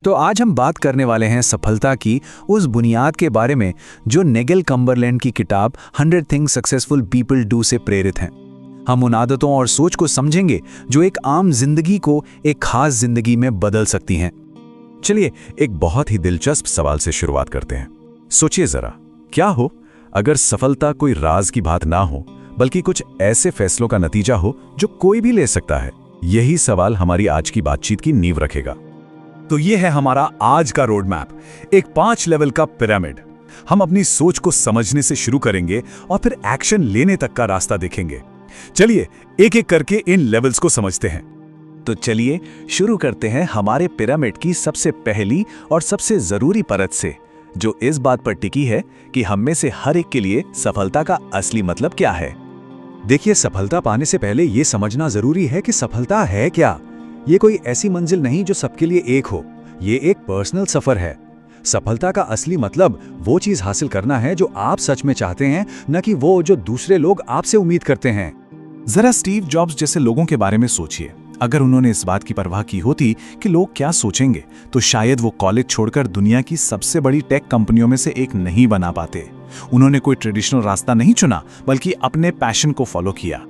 तो आज हम बात करने वाले हैं सफलता की उस बुनियाद के बारे में जो नेगल कम्बरलैंड की किताब 100 थिंग्स सक्सेसफुल पीपल डू से प्रेरित हैं। हम उन आदतों और सोच को समझेंगे जो एक आम जिंदगी को एक खास जिंदगी में बदल सकती हैं। चलिए एक बहुत ही दिलचस्प सवाल से शुरुआत करते हैं। सोचिए जरा, क्या हो अगर सफलता कोई राज की बात ना हो बल्कि कुछ ऐसे फैसलों का नतीजा हो जो कोई भी ले सकता है। यही सवाल हमारी आज की बातचीत की नींव रखेगा। तो ये है हमारा आज का रोड मैप, एक 5 लेवल का पिरामिड। हम अपनी सोच को समझने से शुरू करेंगे और फिर एक्शन लेने तक का रास्ता देखेंगे। चलिए एक एक करके इन लेवल्स को समझते हैं। तो चलिए शुरू करते हैं हमारे पिरामिड की सबसे पहली और सबसे जरूरी परत से, जो इस बात पर टिकी है कि हम में से हर एक के लिए सफलता का असली मतलब क्या है। देखिए, सफलता पाने से पहले यह समझना जरूरी है कि सफलता है क्या। ये कोई ऐसी मंजिल नहीं जो सबके लिए एक हो। ये एक पर्सनल सफर है। सफलता का असली मतलब वो चीज हासिल करना है जो आप सच में चाहते हैं, न कि वो जो दूसरे लोग आपसे उम्मीद करते हैं। जरा स्टीव जॉब्स जैसे लोगों के बारे में सोचिए। अगर उन्होंने इस बात की परवाह की होती कि लोग क्या सोचेंगे, तो शायद वो कॉलेज छोड़कर दुनिया की सबसे बड़ी टेक कंपनियों में से एक नहीं बना पाते। उन्होंने कोई ट्रेडिशनल रास्ता नहीं चुना, बल्कि अपने पैशन को फॉलो किया।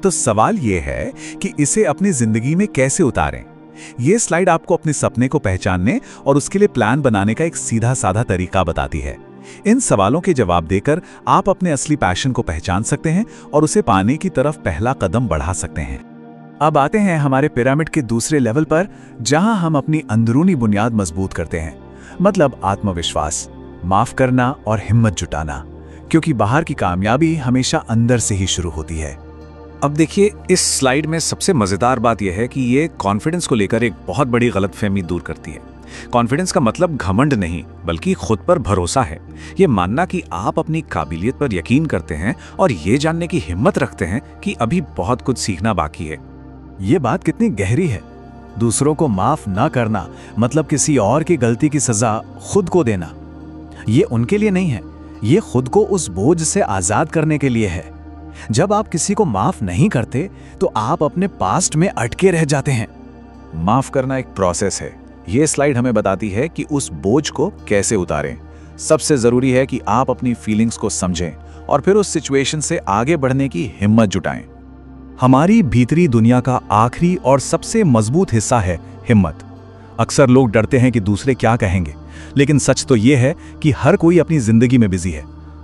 तो सवाल यह है कि इसे अपनी जिंदगी में कैसे उतारें। ये स्लाइड आपको अपने सपने को पहचानने और उसके लिए प्लान बनाने का एक सीधा साधा तरीका बताती है। इन सवालों के जवाब देकर आप अपने असली पैशन को पहचान सकते हैं और उसे पाने की तरफ पहला कदम बढ़ा सकते हैं। अब आते हैं हमारे पिरामिड के दूसरे लेवल पर, जहां हम अपनी अंदरूनी बुनियाद मजबूत करते हैं, मतलब आत्मविश्वास, माफ करना और हिम्मत जुटाना, क्योंकि बाहर की कामयाबी हमेशा अंदर से ही शुरू होती है। अब देखिए, इस स्लाइड में सबसे मजेदार बात यह है कि ये कॉन्फिडेंस को लेकर एक बहुत बड़ी गलतफहमी दूर करती है। कॉन्फिडेंस का मतलब घमंड नहीं, बल्कि खुद पर भरोसा है। ये मानना कि आप अपनी काबिलियत पर यकीन करते हैं और ये जानने की हिम्मत रखते हैं कि अभी बहुत कुछ सीखना बाकी है। ये बात कितनी गहरी है। दूसरों को माफ ना करना मतलब किसी और की गलती की सजा खुद को देना। ये उनके लिए नहीं है, ये खुद को उस बोझ से आजाद करने के लिए है। जब आप किसी को माफ नहीं करते तो आप अपने पास्ट में अटके रह जाते हैं। माफ करना एक प्रोसेस है। ये स्लाइड हमें बताती है कि उस बोझ को कैसे उतारें। सबसे जरूरी है कि आप अपनी फीलिंग्स को समझें और फिर उस सिचुएशन से आगे बढ़ने की हिम्मत जुटाएं। हमारी भीतरी दुनिया का आखिरी और सबसे मजबूत हिस्सा है हिम्मत। अक्सर लोग डरते हैं कि दूसरे क्या कहेंगे, लेकिन सच तो ये है कि हर कोई अपनी जिंदगी में बिजी है।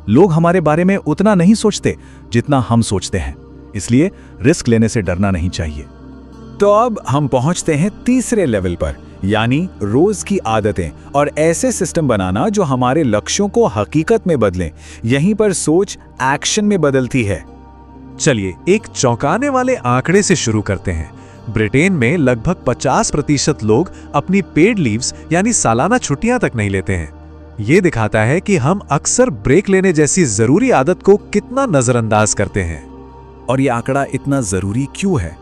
लोग हमारे बारे में उतना नहीं सोचते जितना हम सोचते हैं, इसलिए रिस्क लेने से डरना नहीं चाहिए। तो अब हम पहुंचते हैं तीसरे लेवल पर, यानी रोज की आदतें और ऐसे सिस्टम बनाना जो हमारे लक्ष्यों को हकीकत में बदलें। यहीं पर सोच एक्शन में बदलती है। चलिए एक चौंकाने वाले आंकड़े से शुरू करते हैं। ब्रिटेन में लगभग 50% लोग अपनी पेड लीव्स यानी सालाना छुट्टियां तक नहीं लेते हैं। ये दिखाता है कि हम अक्सर ब्रेक लेने जैसी जरूरी आदत को कितना नजरअंदाज करते हैं। और ये आंकड़ा इतना जरूरी क्यों है?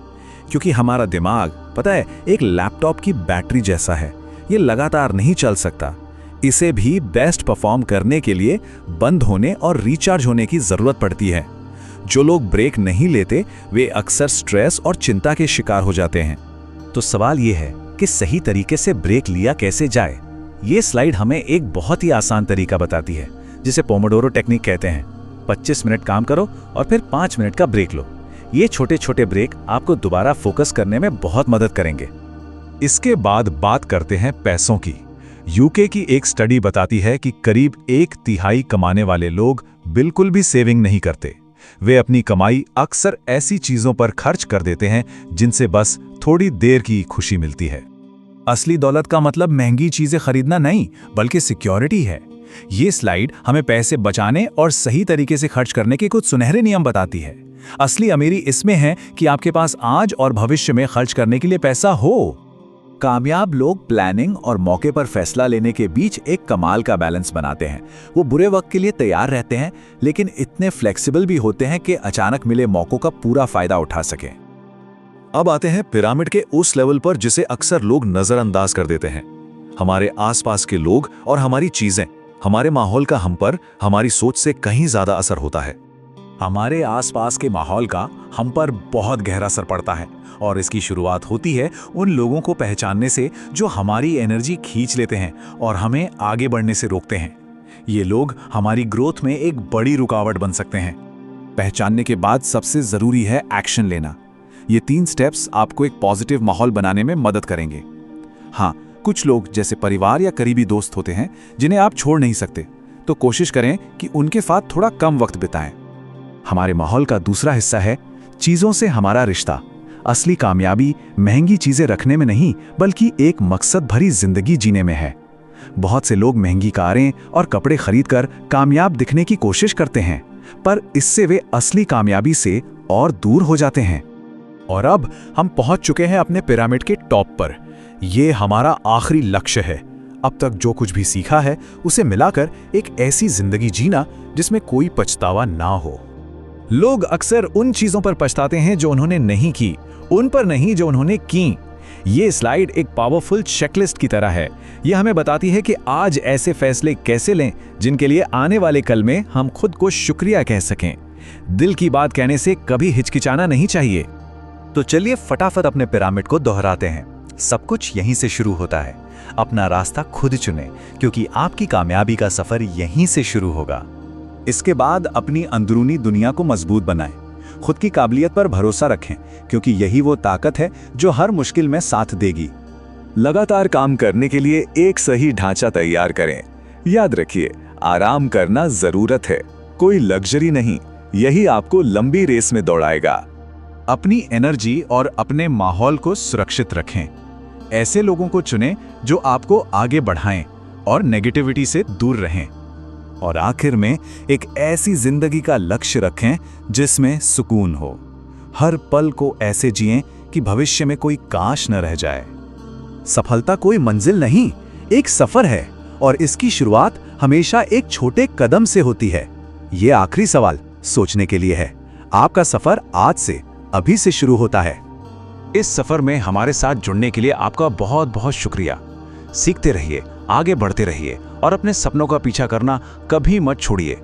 क्योंकि हमारा दिमाग, पता है, एक लैपटॉप की बैटरी जैसा है। ये लगातार नहीं चल सकता। इसे भी बेस्ट परफॉर्म करने के लिए बंद होने और रिचार्ज होने की जरूरत पड़ती है। जो लोग ब्रेक नहीं लेते वे अक्सर स्ट्रेस और चिंता के शिकार हो जाते हैं। तो सवाल यह है कि सही तरीके से ब्रेक लिया कैसे जाए। ये स्लाइड हमें एक बहुत ही आसान तरीका बताती है, जिसे पोमोडोरो टेक्निक कहते हैं। 25 मिनट काम करो और फिर 5 मिनट का ब्रेक लो। ये छोटे छोटे ब्रेक आपको दोबारा फोकस करने में बहुत मदद करेंगे। इसके बाद बात करते हैं पैसों की। यूके की एक स्टडी बताती है कि करीब 1/3 कमाने वाले लोग बिल्कुल भी सेविंग नहीं करते। वे अपनी कमाई अक्सर ऐसी चीजों पर खर्च कर देते हैं जिनसे बस थोड़ी देर की खुशी मिलती है। असली दौलत का मतलब महंगी चीजें खरीदना नहीं, बल्कि सिक्योरिटी है। ये स्लाइड हमें पैसे बचाने और सही तरीके से खर्च करने के कुछ सुनहरे नियम बताती है। असली अमीरी इसमें है कि आपके पास आज और भविष्य में खर्च करने के लिए पैसा हो। कामयाब लोग प्लानिंग और मौके पर फैसला लेने के बीच एक कमाल का बैलेंस बनाते हैं। वो बुरे वक्त के लिए तैयार रहते हैं, लेकिन इतने फ्लेक्सिबल भी होते हैं कि अचानक मिले मौकों का पूरा फायदा उठा सकें। अब आते हैं पिरामिड के उस लेवल पर जिसे अक्सर लोग नजरअंदाज कर देते हैं। हमारे आसपास के लोग और हमारी चीजें, हमारे माहौल का हम पर हमारी सोच से कहीं ज्यादा असर होता है। हमारे आसपास के माहौल का हम पर बहुत गहरा असर पड़ता है और इसकी शुरुआत होती है उन लोगों को पहचानने से जो हमारी एनर्जी खींच लेते हैं और हमें आगे बढ़ने से रोकते हैं। ये लोग हमारी ग्रोथ में एक बड़ी रुकावट बन सकते हैं। पहचानने के बाद सबसे जरूरी है एक्शन लेना। ये 3 स्टेप्स आपको एक पॉजिटिव माहौल बनाने में मदद करेंगे। हाँ, कुछ लोग जैसे परिवार या करीबी दोस्त होते हैं जिन्हें आप छोड़ नहीं सकते, तो कोशिश करें कि उनके साथ थोड़ा कम वक्त बिताएं। हमारे माहौल का दूसरा हिस्सा है चीजों से हमारा रिश्ता। असली कामयाबी महंगी चीजें रखने में नहीं, बल्कि एक मकसद भरी जिंदगी जीने में है। बहुत से लोग महंगी कारें और कपड़े खरीदकर कामयाब दिखने की कोशिश करते हैं, पर इससे वे असली कामयाबी से और दूर हो जाते हैं। और अब हम पहुंच चुके हैं अपने पिरामिड के टॉप पर। ये हमारा आखिरी लक्ष्य है। अब तक जो कुछ भी सीखा है उसे मिलाकर एक ऐसी जिंदगी जीना जिसमें कोई पछतावा ना हो। लोग अक्सर उन चीजों पर पछताते हैं जो उन्होंने नहीं की, उन पर नहीं जो उन्होंने की। ये स्लाइड एक पावरफुल चेकलिस्ट की तरह है। यह हमें बताती है कि आज ऐसे फैसले कैसे लें जिनके लिए आने वाले कल में हम खुद को शुक्रिया कह सकें। दिल की बात कहने से कभी हिचकिचाना नहीं चाहिए। तो चलिए फटाफट अपने पिरामिड को दोहराते हैं। सब कुछ यहीं से शुरू होता है। अपना रास्ता खुद चुनें, क्योंकि आपकी कामयाबी का सफर यहीं से शुरू होगा। इसके बाद अपनी अंदरूनी दुनिया को मजबूत बनाएं। खुद की काबिलियत पर भरोसा रखें, क्योंकि यही वो ताकत है जो हर मुश्किल में साथ देगी। लगातार काम करने के लिए एक सही ढांचा तैयार करें। याद रखिए, आराम करना जरूरत है, कोई लग्जरी नहीं। यही आपको लंबी रेस में दौड़ाएगा। अपनी एनर्जी और अपने माहौल को सुरक्षित रखें। ऐसे लोगों को चुनें जो आपको आगे बढ़ाएं और नेगेटिविटी से दूर रहें। और आखिर में एक ऐसी जिंदगी का लक्ष्य रखें जिसमें सुकून हो। हर पल को ऐसे जिएं कि भविष्य में कोई काश न रह जाए। सफलता कोई मंजिल नहीं, एक सफर है, और इसकी शुरुआत हमेशा एक छोटे कदम से होती है। ये आखिरी सवाल सोचने के लिए है। आपका सफर आज से, अभी से शुरू होता है। इस सफर में हमारे साथ जुड़ने के लिए आपका बहुत बहुत शुक्रिया। सीखते रहिए, आगे बढ़ते रहिए और अपने सपनों का पीछा करना कभी मत छोड़िए।